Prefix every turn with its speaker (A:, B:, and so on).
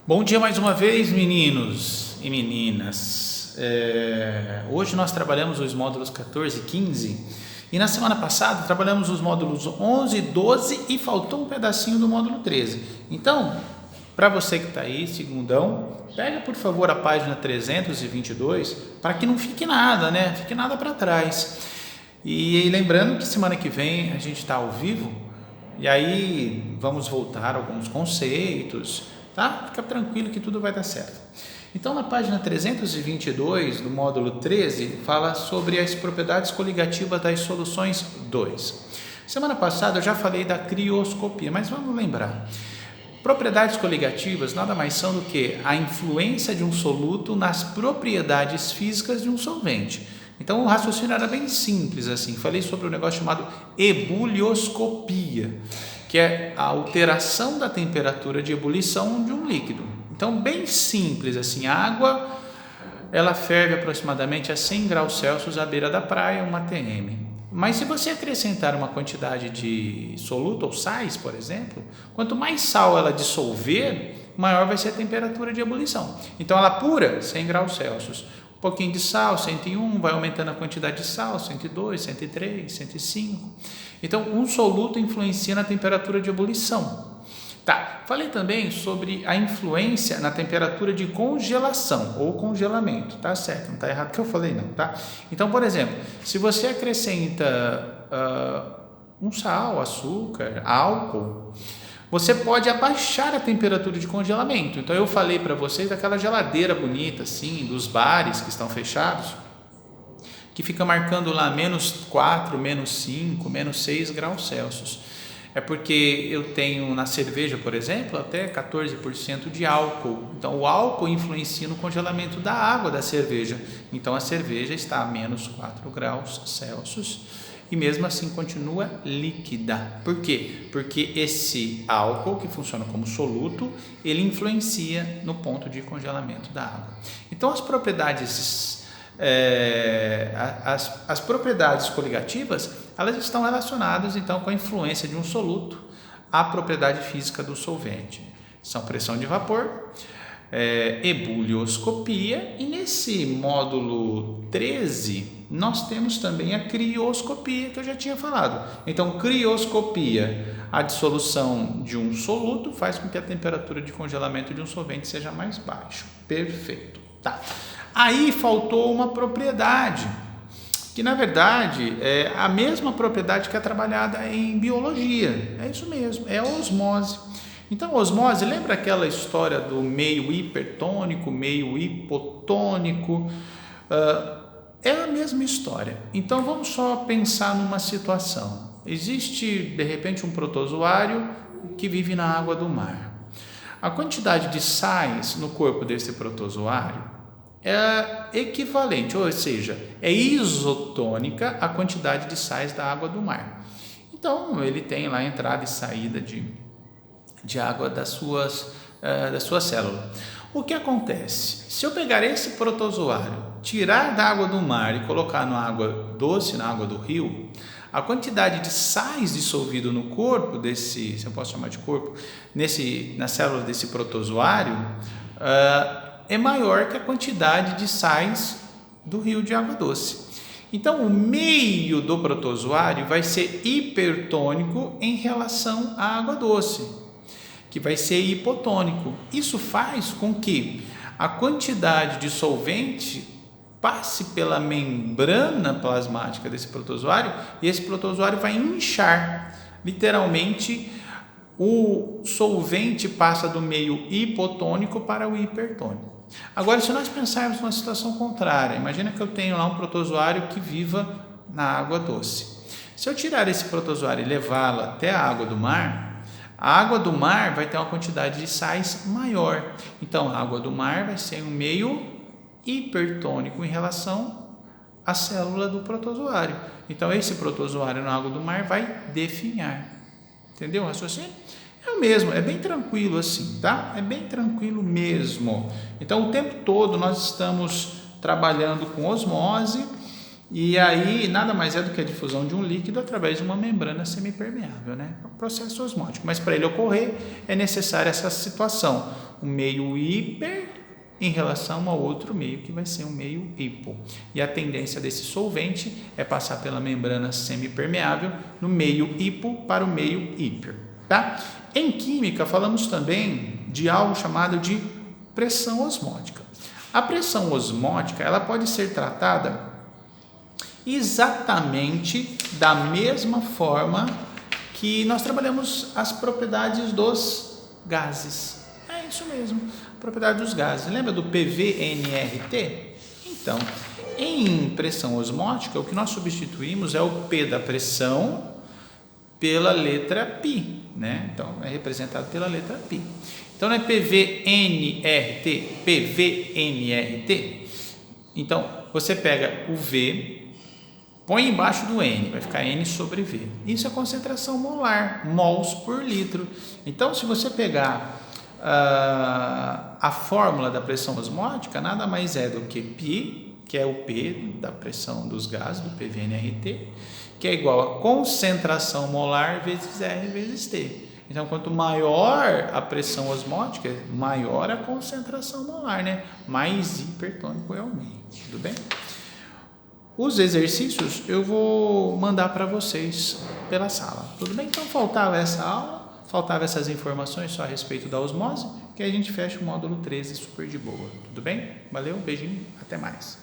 A: Bom dia mais uma vez, meninos e meninas. Hoje nós trabalhamos os módulos 14 e 15 e na semana passada trabalhamos os módulos 11, 12 e faltou um pedacinho do módulo 13. Então, para você que está aí, segundão, pega por favor a página 322 para que não fique nada, né? Fique nada para trás. E lembrando que semana que vem a gente está ao vivo e aí vamos voltar a alguns conceitos. Tá? Fica tranquilo que tudo vai dar certo. Então, na página 322 do módulo 13, fala sobre as propriedades coligativas das soluções 2. Semana passada eu já falei da crioscopia, mas vamos lembrar. Propriedades coligativas nada mais são do que a influência de um soluto nas propriedades físicas de um solvente. Então, o raciocínio era bem simples assim. Falei sobre um negócio chamado ebulioscopia, que é a alteração da temperatura de ebulição de um líquido. Então, bem simples assim, a água, ela ferve aproximadamente a 100 graus Celsius à beira da praia, 1 atm. Mas se você acrescentar uma quantidade de soluto ou sais, por exemplo, quanto mais sal ela dissolver, maior vai ser a temperatura de ebulição. Então, ela pura, 100 graus Celsius. Um pouquinho de sal, 101, vai aumentando a quantidade de sal, 102, 103, 105. Então, um soluto influencia na temperatura de ebulição. Tá, falei também sobre a influência na temperatura de congelação ou congelamento, tá certo, não está errado o que eu falei não, tá? Então, por exemplo, se você acrescenta um sal, açúcar, álcool, você pode abaixar a temperatura de congelamento. Então, eu falei para vocês daquela geladeira bonita, assim, dos bares que estão fechados, que fica marcando lá menos 4, menos 5, menos 6 graus Celsius. É porque eu tenho na cerveja, por exemplo, até 14% de álcool. Então, o álcool influencia no congelamento da água da cerveja. Então, a cerveja está a menos 4 graus Celsius. E mesmo assim continua líquida. Por quê? Porque esse álcool, que funciona como soluto, ele influencia no ponto de congelamento da água. Então, as propriedades coligativas, elas estão relacionadas então com a influência de um soluto à propriedade física do solvente. São pressão de vapor, ebulioscopia, e nesse módulo 13 nós temos também a crioscopia, que eu já tinha falado. Então, crioscopia, a dissolução de um soluto faz com que a temperatura de congelamento de um solvente seja mais baixa. Perfeito. Tá. Aí faltou uma propriedade, que na verdade é a mesma propriedade que é trabalhada em biologia. É isso mesmo, é a osmose. Então, osmose, lembra aquela história do meio hipertônico, meio hipotônico? É a mesma história. Então, vamos só pensar numa situação. Existe, de repente, um protozoário que vive na água do mar. A quantidade de sais no corpo desse protozoário é equivalente, ou seja, é isotônica à quantidade de sais da água do mar. Então, ele tem lá entrada e saída de água da sua célula. O que acontece? Se eu pegar esse protozoário, tirar da água do mar e colocar na água doce, na água do rio, a quantidade de sais dissolvido no corpo desse, se eu posso chamar de corpo, na célula desse protozoário, é maior que a quantidade de sais do rio de água doce. Então, o meio do protozoário vai ser hipertônico em relação à água doce, que vai ser hipotônico. Isso faz com que a quantidade de solvente passe pela membrana plasmática desse protozoário e esse protozoário vai inchar. Literalmente, o solvente passa do meio hipotônico para o hipertônico. Agora, se nós pensarmos numa situação contrária, imagina que eu tenho lá um protozoário que viva na água doce. Se eu tirar esse protozoário e levá-lo até a água do mar, a água do mar vai ter uma quantidade de sais maior. Então, a água do mar vai ser um meio hipertônico em relação à célula do protozoário. Então, esse protozoário na água do mar vai definhar. Entendeu o raciocínio? É o mesmo, é bem tranquilo assim, tá? É bem tranquilo mesmo. Então, o tempo todo nós estamos trabalhando com osmose, e aí nada mais é do que a difusão de um líquido através de uma membrana semipermeável, né? É um processo osmótico, mas para ele ocorrer é necessária essa situação. um meio hiper em relação ao outro meio, que vai ser um meio hipo. E a tendência desse solvente é passar pela membrana semipermeável no meio hipo para o meio hiper. Tá? Em química, falamos também de algo chamado de pressão osmótica. A pressão osmótica, ela pode ser tratada exatamente da mesma forma que nós trabalhamos as propriedades dos gases. É isso mesmo, propriedade dos gases. Lembra do PVNRT? Então, em pressão osmótica, o que nós substituímos é o P da pressão pela letra π, né? Então, é representado pela letra π. Então, não é PVNRT, PVNRT. Então, você pega o V, põe embaixo do N, vai ficar N sobre V. Isso é concentração molar, mols por litro. Então, se você pegar a fórmula da pressão osmótica, nada mais é do que π, que é o P da pressão dos gases, do PVNRT, que é igual a concentração molar vezes R vezes T. Então, quanto maior a pressão osmótica, maior a concentração molar, né? Mais hipertônico é o meio. Tudo bem? Os exercícios eu vou mandar para vocês pela sala. Tudo bem? Então, faltava essa aula, faltavam essas informações só a respeito da osmose, que a gente fecha o módulo 13 super de boa. Tudo bem? Valeu, beijinho, até mais.